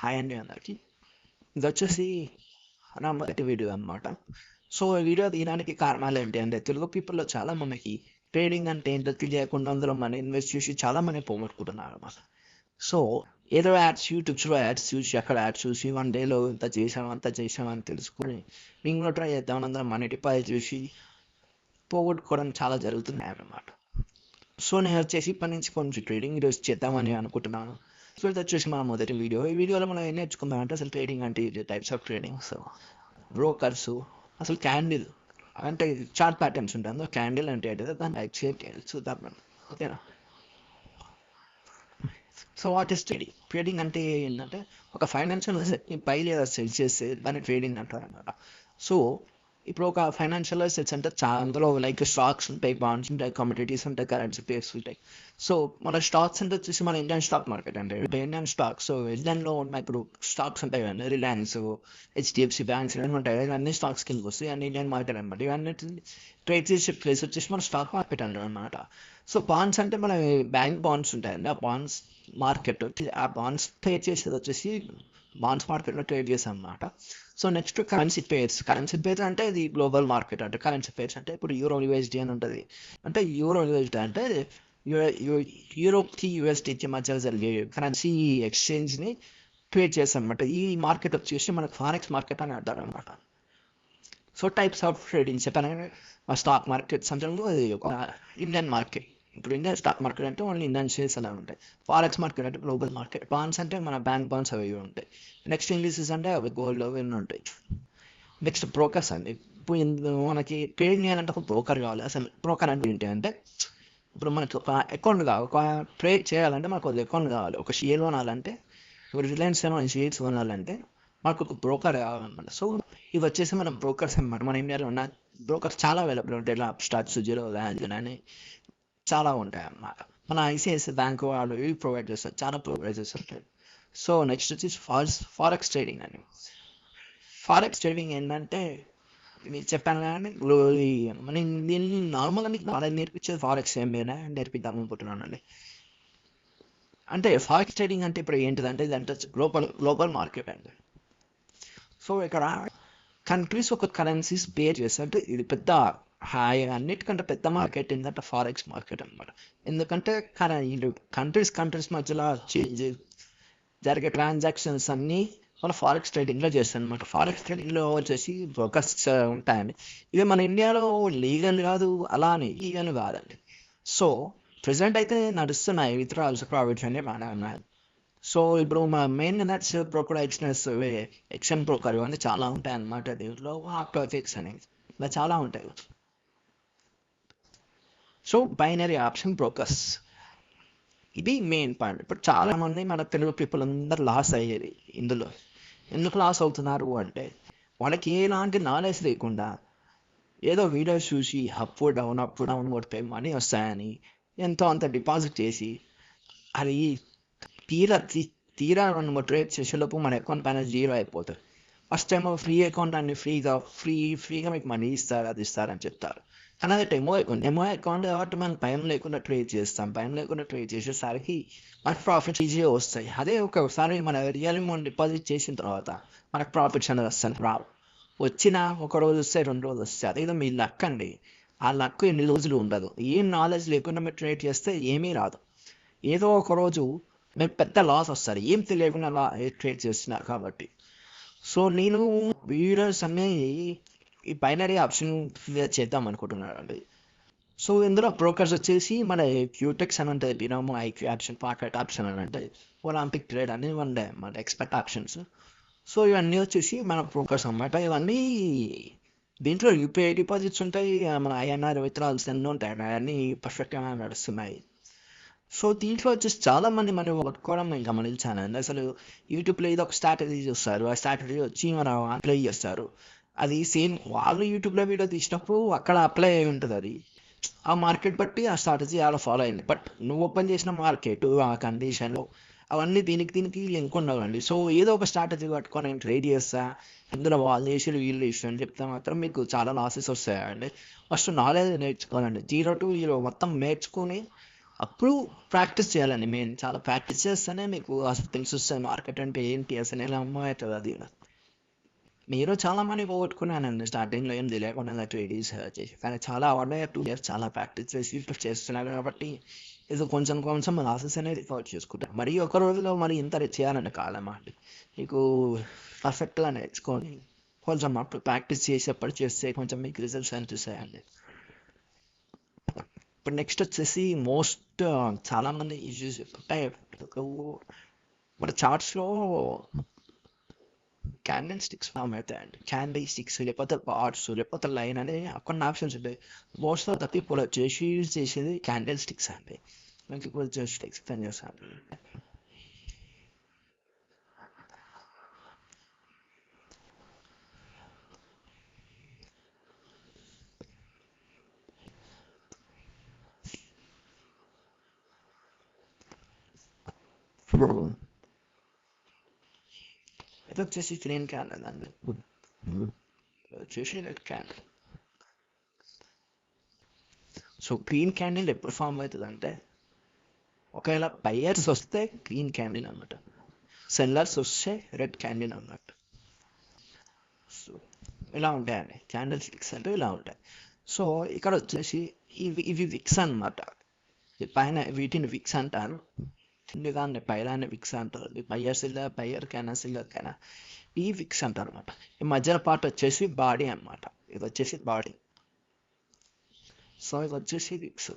Hi అండి అందరికి. ఇది వచ్చేసి నా మొదటి వీడియో అనమాట. సో ఈ వీడియో తీయడానికి కారణాలు ఏంటి అంటే తెలుగు పీపుల్లో చాలా మందికి ట్రేడింగ్ అంటే ఏంటో తెలియకుండా అందులో మనీ ఇన్వెస్ట్ చేసి చాలా మంది పోగొట్టుకుంటున్నారు అనమాట. సో ఏదో యాడ్స్ యూట్యూబ్స్లో యాడ్స్ చూసి అక్కడ యాడ్స్ చూసి 1 డేలో ఇంత చేసాం అంత చేసామని తెలుసుకొని మేము కూడా ట్రై చేద్దామని అందరం మనీ డిపాజిట్ చేసి పోగొట్టుకోవడం చాలా జరుగుతున్నాయి అన్నమాట. సో నేను వచ్చేసి ఇప్పటి నుంచి కొంచెం ట్రేడింగ్ ఈరోజు చేద్దామని అనుకుంటున్నాను. సో ఇది వచ్చేసి మన మొదటి వీడియో. ఈ వీడియోలో మనం ఏం నేర్చుకుందామంటే అసలు ట్రేడింగ్ అంటే types of trading, so brokers, అసలు క్యాండిల్ అంటే చార్ట్ ప్యాటర్న్స్ ఉంటాయి, అందులో క్యాండిల్ అంటే ఏంటో దాన్ని యాక్చువల్ చూద్దాం మనం. ఓకేనా? So what is trading? Trading అంటే ఏంటంటే ఒక ఫైనాన్షియల్ బై లేదా సెల్ చేస్తే దాన్ని ట్రేడింగ్ అంటారు అన్నమాట. సో ఇప్పుడు ఒక ఫైనాన్షియల్ అసెట్స్ అంటే చాలా అందులో లైక్ స్టాక్స్ ఉంటాయి, బాండ్స్ ఉంటాయి, కమోడిటీస్ ఉంటాయి, కరెన్సీ పేర్స్ ఉంటాయి. సో మన స్టాక్స్ అంటే వచ్చేసి మన ఇండియన్ స్టాక్ మార్కెట్ అంటే ఇండియన్ స్టాక్. సో ఇండియన్లో ఉన్న ఇప్పుడు స్టాక్స్ ఉంటాయి కదండి, రిలయన్స్, హెచ్డిఎఫ్సి బ్యాంక్స్ ఇవన్నీ ఉంటాయి, ఇవన్నీ స్టాక్స్ కిందకి వస్తాయి, అన్ని ఇండియన్ మార్కెట్ అనమాట. ఇవన్నీ ట్రేడ్ చేసే ప్లేస్ వచ్చేసి మన స్టాక్ మార్కెట్ అంటారు అనమాట. సో బాండ్స్ అంటే మన బ్యాంక్ బాండ్స్ ఉంటాయండి, ఆ బాండ్స్ మార్కెట్, ఆ బాండ్స్ ట్రేడ్ చేసేది వచ్చేసి బాండ్స్ మార్కెట్లో ట్రేడ్ చేస్తాం అనమాట. So next currency pairs. Currency pairs అంటే ఇది గ్లోబల్ మార్కెట్ అంటే కరెన్సీ పేర్స్ అంటే ఇప్పుడు యూరో యూఎస్డి అని ఉంటుంది. అంటే యూరో యూఎస్డి అంటే యూరోప్కి యూఎస్డికి మధ్య జరిగే కరెన్సీ ఎక్స్చేంజ్ని ట్రేడ్ చేస్తాం అనమాట. ఈ మార్కెట్ వచ్చేసి మనకు ఫారెక్స్ మార్కెట్ అని అంటారు అనమాట. సో టైప్స్ ఆఫ్ ట్రేడింగ్ చెప్పాను. స్టాక్ మార్కెట్ సందర్భంలో అది ఒక ఇండియన్ మార్కెట్. ఇప్పుడు ఇండియన్ స్టాక్ మార్కెట్ అంటే ఓన్లీ ఇండియన్ షేర్స్ అలా ఉంటాయి. ఫారెక్స్ మార్కెట్ అంటే గ్లోబల్ మార్కెట్. బాండ్స్ అంటే మన బ్యాంక్ బాండ్స్ అవి ఉంటాయి. నెక్స్ట్ ఇంగ్లీషెస్ అంటే అవి గోల్డ్ అవి ఉంటాయి. నెక్స్ట్ బ్రోకర్స్ అండి. ఇప్పుడు మనకి ట్రేడింగ్ చేయాలంటే ఒక బ్రోకర్ కావాలి. అసలు బ్రోకర్ అంటే ఏంటి అంటే ఇప్పుడు మనకి ఒక అకౌంట్ కావాలి, ఒక ట్రేడ్ చేయాలంటే మనకు ఒక అకౌంట్ కావాలి. ఒక షేర్ కొనాలంటే ఇప్పుడు రిలయన్స్ షేర్స్ కొనాలంటే మనకు ఒక బ్రోకర్ కావాలన్నమాట. సో ఇవి వచ్చేసి మన బ్రోకర్స్ అన్నమాట. మన ఇండియాలో ఉన్న బ్రోకర్స్ చాలా అవైలబుల్ ఉంటాయి. ఇలా స్టార్ట్స్ జీరో అని చాలా ఉంటాయి అన్నమాట. మన ఐసిఐసిఐ బ్యాంక్ వాళ్ళు ఇవి ప్రొవైడ్ చేస్తారు, చాలా ప్రొవైడ్ చేస్తారు. సో నెక్స్ట్ వచ్చేసి ఫారెక్స్ ట్రేడింగ్ అని. ఫారెక్స్ ట్రేడింగ్ ఏంటంటే మీకు చెప్పాను కానీ మనం దీన్ని నార్మల్గా మీకు వాళ్ళకి నేర్పించేది ఫారెక్స్ ఏం లేదా నేర్పిద్దాం అనుకుంటున్నానండి. అంటే ఫారెక్స్ ట్రేడింగ్ అంటే ఇప్పుడు ఏంటిదంటే ఇదంటే గ్లోబల్ మార్కెట్ అండి. సో ఇక్కడ కంట్రీస్ ఒక కరెన్సీస్ పే చేస్తారు. అంటే ఇది పెద్ద అన్నిటికంటే పెద్ద మార్కెట్ ఏంటంటే ఫారెక్స్ మార్కెట్ అనమాట. ఎందుకంటే కంట్రీస్ మధ్యలో జరిగే ట్రాన్సాక్షన్స్ అన్నీ మన ఫారెక్స్ ట్రేడింగ్లో చేస్తాను అనమాట. ఫారెక్స్ ట్రేడింగ్లో వచ్చేసి బ్రోకర్స్ ఉంటాయండి. ఇవి మన ఇండియాలో లీగల్ కాదు, అలా అని లీగల్ కాదండి. సో ప్రెసెంట్ అయితే నడుస్తున్నాయి విత్డ్రాల్స్ ప్రాఫిట్స్ అన్నీ బాగానే ఉన్నాయి. సో ఇప్పుడు మా main nuts broker XN broker ఇవన్నీ చాలా ఉంటాయి అన్నమాట. దీంట్లో ఆప్టోఫిక్స్ అనేవి ఇలా చాలా ఉంటాయి. సో బైనరీ ఆప్షన్ బ్రోకర్స్ ఇది మెయిన్ పాయింట్. ఇప్పుడు చాలా మంది మన తెలుగు పీపుల్ అందరు లాస్ అయ్యేది ఇందులో. ఎందుకు లాస్ అవుతున్నారు అంటే వాళ్ళకి ఎలాంటి నాలెడ్జ్ లేకుండా ఏదో వీడియోస్ చూసి అప్ డౌన్ కొడితే మనీ వస్తాయని ఎంతో అంత డిపాజిట్ చేసి అది తీరా 2-3 ట్రేడ్ చేసేలోపు మన అకౌంట్ పైన జీరో అయిపోతుంది. ఫస్ట్ టైం ఫ్రీ అకౌంట్ అని ఫ్రీగా మీకు మనీ ఇస్తారు, అది ఇస్తారని చెప్తారు. కానీ అది డెమో అకౌంట్ కాబట్టి మనం భయం లేకుండా ట్రేడ్ చేస్తాం. భయం లేకుండా ట్రేడ్ చేసేసరికి మనకు ప్రాఫిట్స్ ఈజీగా వస్తాయి. అదే ఒకసారి మన రియల్ అమౌంట్ డిపాజిట్ చేసిన తర్వాత మనకు ప్రాఫిట్స్ అనేది వస్తాయి రావు. వచ్చిన ఒక రోజు వస్తాయి, 2 రోజులు వస్తాయి. అదేదో మీ లక్ అండి. ఆ లక్ ఎన్ని రోజులు ఉండదు. ఏం నాలెడ్జ్ లేకుండా మీరు ట్రేడ్ చేస్తే ఏమీ రాదు. ఏదో ఒక రోజు మీకు పెద్ద లాస్ వస్తారు, ఏం తెలియకుండా ట్రేడ్ చేస్తున్నారు కాబట్టి. సో నేను వీడియోస్ అన్నీ ఈ బైనరీ ఆప్షన్ చేద్దాం అనుకుంటున్నాను అండి. సో ఇందులో బ్రోకర్స్ వచ్చేసి మన క్యూటెక్స్ అని ఉంటుంది, Binomo IQ option, pocket option అని ఉంటుంది, ఒలింపిక్ ట్రేడ్ అని ఉంటాయి మన ఎక్స్పెక్ట్ ఆప్షన్స్. సో ఇవన్నీ వచ్చేసి మన బ్రోకర్స్ అన్నమాట. ఇవన్నీ దీంట్లో యూపీఐ డిపాజిట్స్ ఉంటాయి, మన ఐఎన్ఆర్ విత్డ్రాల్స్ అన్నీ ఉంటాయి, అవన్నీ పర్ఫెక్ట్గా నడుస్తున్నాయి. సో దీంట్లో వచ్చేసి చాలామంది మనం కొట్టుకోవడం నేను గమనించానండి. అసలు యూట్యూబ్లో ఏదో ఒక స్ట్రాటజీ చూస్తారు, ఆ స్ట్రాటజీ వచ్చి మనం అప్లై చేస్తారు. అది సేమ్ వాళ్ళు యూట్యూబ్లో వీడియో తీసినప్పుడు అక్కడ అప్లై అయి ఉంటుంది. అది ఆ మార్కెట్ బట్టి ఆ స్ట్రాటజీ అలా ఫాలో అయింది. బట్ నువ్వు ఓపెన్ చేసిన మార్కెట్ ఆ కండిషన్లో అవన్నీ దీనికి లింక్ ఉండవండి. సో ఏదో ఒక స్ట్రాటజీ పట్టుకొని నేను ట్రేడ్ చేస్తా, అందులో వాళ్ళు చేసి వీళ్ళు చేసి అని చెప్తే మాత్రం మీకు చాలా లాసెస్ వస్తాయండి. ఫస్ట్ నాలెడ్జ్ నేర్చుకోవాలండి. 0 to 0 మొత్తం నేర్చుకుని అప్పుడు ప్రాక్టీస్ చేయాలండి మెయిన్. చాలా ప్రాక్టీస్ చేస్తేనే మీకు అసలు తెలిసొస్తాయి మార్కెట్ అంటే ఏంటి, అసలు ఎలా అమ్మవుతుంది అది. మీరు చాలా మనీ పోగొట్టుకున్నానండి స్టార్టింగ్లో, ఏం తెలియకుండా ట్రేడింగ్ చేసి. కానీ చాలా 1 or 2 years చాలా ప్రాక్టీస్ చేసి ఇప్పుడు చేస్తున్నాను కాబట్టి ఏదో కొంచెం కొంచెం లాసెస్ అనేది రికవర్ చేసుకుంటాను. మరి ఒక రోజులో మరి ఇంత చేయాలండి కాలమా అండి. మీకు పర్ఫెక్ట్గా నేర్చుకొని కొంచెం అప్పుడు ప్రాక్టీస్ చేసేప్పుడు చేస్తే కొంచెం మీకు రిజల్ట్స్ అనిపిస్తాయండి. ఇప్పుడు నెక్స్ట్ వచ్చేసి మోస్ట్ చాలామంది ఇష్యూస్ ఉంటాయి మన చార్ట్స్లో. క్యాండిల్ స్టిక్స్ ఫామ్ అవుతాయండి. క్యాండిల్ స్టిక్స్ లేకపోతే బార్స్ లేకపోతే లైన్ అనేది కొన్ని ఆప్షన్స్ ఉంటాయి. మోస్ట్ ఆఫ్ ద పీపుల్ చేసేది క్యాండిల్ స్టిక్స్ అండి. మీకు ఇప్పుడు జస్ట్ ఎక్స్ప్లెయిన్ చేస్తాను. ఇది వచ్చేసి గ్రీన్ క్యాండిల్ అండి. వచ్చేసి red candle. So green candle ఎప్పుడు ఫామ్ అవుతుంది అంటే ఒకవేళ బయర్స్ వస్తే గ్రీన్ క్యాండిల్ అన్నమాట, సెల్లర్స్ వస్తే రెడ్ క్యాండిల్ అన్నమాట. సో ఇలా ఉంటాయండి క్యాండిల్ స్టిక్స్ అంటే ఇలా ఉంటాయి. సో ఇక్కడ వచ్చేసి ఇవి విక్స్ అనమాట. పైన వీటిని విక్స్ అంటారు, కిందగానే పైన విక్స్ అంటారు. బయ్యర్కైనా సెల్లర్కైనా ఈ విక్స్ అంటారు అనమాట. ఈ మధ్యలో పార్ట్ వచ్చేసి బాడీ అనమాట. ఇది వచ్చేసి బాడీ. సో ఇది వచ్చేసి విక్స్.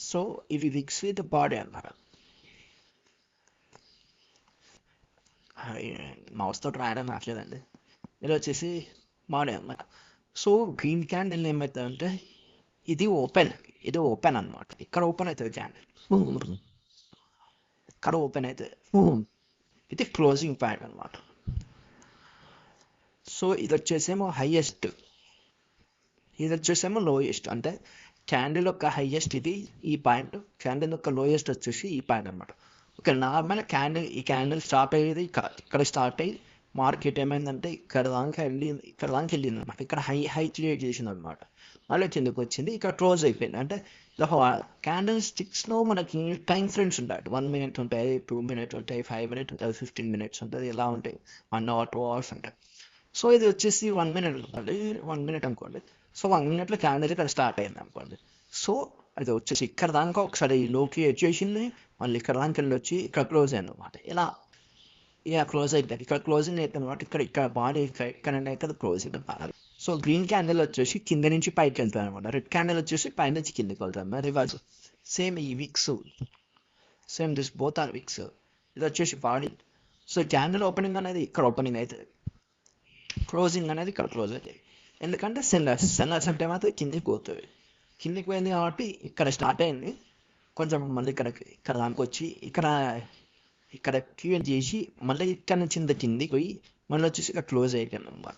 సో ఇవి విక్స్ విత్ బాడీ అన్నమాట. మౌస్తో రాయడం రావట్లేదండి. ఇది వచ్చేసి బాడీ అన్నమాట. సో గ్రీన్ క్యాండిల్ ఏమవుతుందంటే ఇది ఓపెన్ అనమాట. ఇక్కడ ఓపెన్ అవుతుంది క్యాండిల్, ఇక్కడ ఓపెన్ అవుతుంది. ఇది క్లోజింగ్ పాయింట్ అనమాట. సో ఇది వచ్చేసేమో హైయెస్ట్, ఇది వచ్చేసేమో లోయెస్ట్. అంటే క్యాండిల్ యొక్క హైయెస్ట్ ఇది ఈ పాయింట్, క్యాండిల్ యొక్క లోయెస్ట్ వచ్చేసి ఈ పాయింట్ అనమాట. ఓకే, నార్మల్ క్యాండిల్ ఈ క్యాండిల్ స్టార్ట్ అయ్యేది ఇక్కడ స్టార్ట్ అయ్యి మార్కెట్ ఏమైందంటే ఇక్కడ దాకా వెళ్ళింది అనమాట. ఇక్కడ హై క్రియేట్ చేసింది అనమాట. మళ్ళీ కిందకి వచ్చింది, ఇక్కడ క్లోజ్ అయిపోయింది. అంటే క్యాండిల్ స్టిక్స్లో మనకి టైం ఫ్రేమ్స్ ఉంటాయి. 1 minute ఉంటాయి, 2 minutes ఉంటాయి, 5 minutes ఉంటాయి, 15 minutes ఉంటుంది, ఇలా ఉంటాయి. 1 hour 2 hours ఉంటాయి. సో ఇది వచ్చేసి 1 minute ఉంటుంది, 1 minute అనుకోండి. సో 1 minute క్యాండిల్ ఇక్కడ స్టార్ట్ అయింది అనుకోండి. సో అది వచ్చేసి ఇక్కడ దాకా ఒకసారి లోకి వచ్చేసింది, మళ్ళీ ఇక్కడ దాకా వెళ్ళి వచ్చి ఇక్కడ క్లోజ్ అయింది అనమాట. ఇలా క్లోజ్ అయిపోయింది. ఇక్కడ క్లోజింగ్ అవుతుంది అనమాట. ఇక్కడ బాడీ ఇక్కడ అయితే క్లోజింగ్ అనమాట. సో గ్రీన్ క్యాండిల్ వచ్చేసి కింద నుంచి పైకి వెళ్తాయి అనమాట. రెడ్ క్యాండిల్ వచ్చేసి పై నుంచి కిందకి వెళ్తాం. రివర్స్ సేమ్ ఈ wicks, same this both are wicks. ఇది వచ్చేసి బాడీ. సో క్యాండిల్ ఓపెనింగ్ అనేది ఇక్కడ ఓపెనింగ్ అవుతుంది, క్లోజింగ్ అనేది ఇక్కడ క్లోజ్ అవుతుంది. ఎందుకంటే సెల్లర్స్ అంటే మాత్రం కిందికి పోతుంది. కిందికి పోయింది కాబట్టి ఇక్కడ స్టార్ట్ అయింది, కొంచెం మళ్ళీ ఇక్కడ దానికి వచ్చి ఇక్కడ క్యూఎన్ చేసి మళ్ళీ ఇక్కడ నుంచి ఇంత కిందికి పోయి మళ్ళీ వచ్చేసి ఇక్కడ క్లోజ్ అయిపోయింది అనమాట.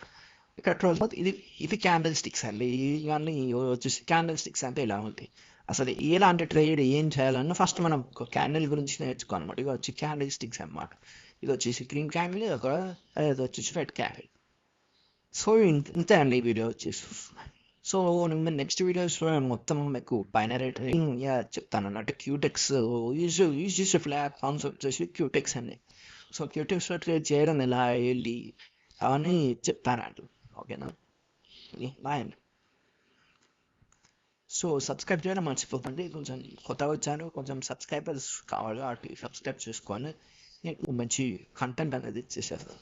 ఇక్కడ క్లోజ్ అవుతుంది. ఇది క్యాండిల్ స్టిక్స్ అండి. కానీ వచ్చేసి క్యాండిల్ స్టిక్స్ అంటే ఇలా ఉంటాయి. అసలు ఎలాంటి ట్రేడ్ ఏం చేయాలన్నా ఫస్ట్ మనం క్యాండిల్ గురించి నేర్చుకోవాలన్నమాట. ఇది వచ్చి క్యాండిల్ స్టిక్స్ అనమాట. ఇది వచ్చేసి గ్రీన్ క్యాండిల్, ఇది వచ్చేసి రెడ్ క్యాండిల్. సో ఇంతే అండి ఈ వీడియో వచ్చేసి. సో నెక్స్ట్ వీడియోస్లో మొత్తం మీకు బైనరీ ట్రేడింగ్ చెప్తాను అన్నట్టు. క్యూటెక్స్ యూజ్ ఫ్లాగ్ కాన్సెప్ట్ వచ్చేసి క్యూటెక్స్ అండి. సో క్యూటెక్స్లో ట్రేడ్ చేయడం ఎలా వెళ్ళి అవన్నీ చెప్తానండి. ఓకేనా, బాయ్ అండి. సో సబ్స్క్రైబ్ చేయడం మర్చిపోకండి. కొంచెం కొత్తగా వచ్చాను, కొంచెం సబ్స్క్రైబర్స్ కావాలి, వాటికి సబ్స్క్రైబ్ చేసుకొని మంచి కంటెంట్ అనేది చేసేస్తాను.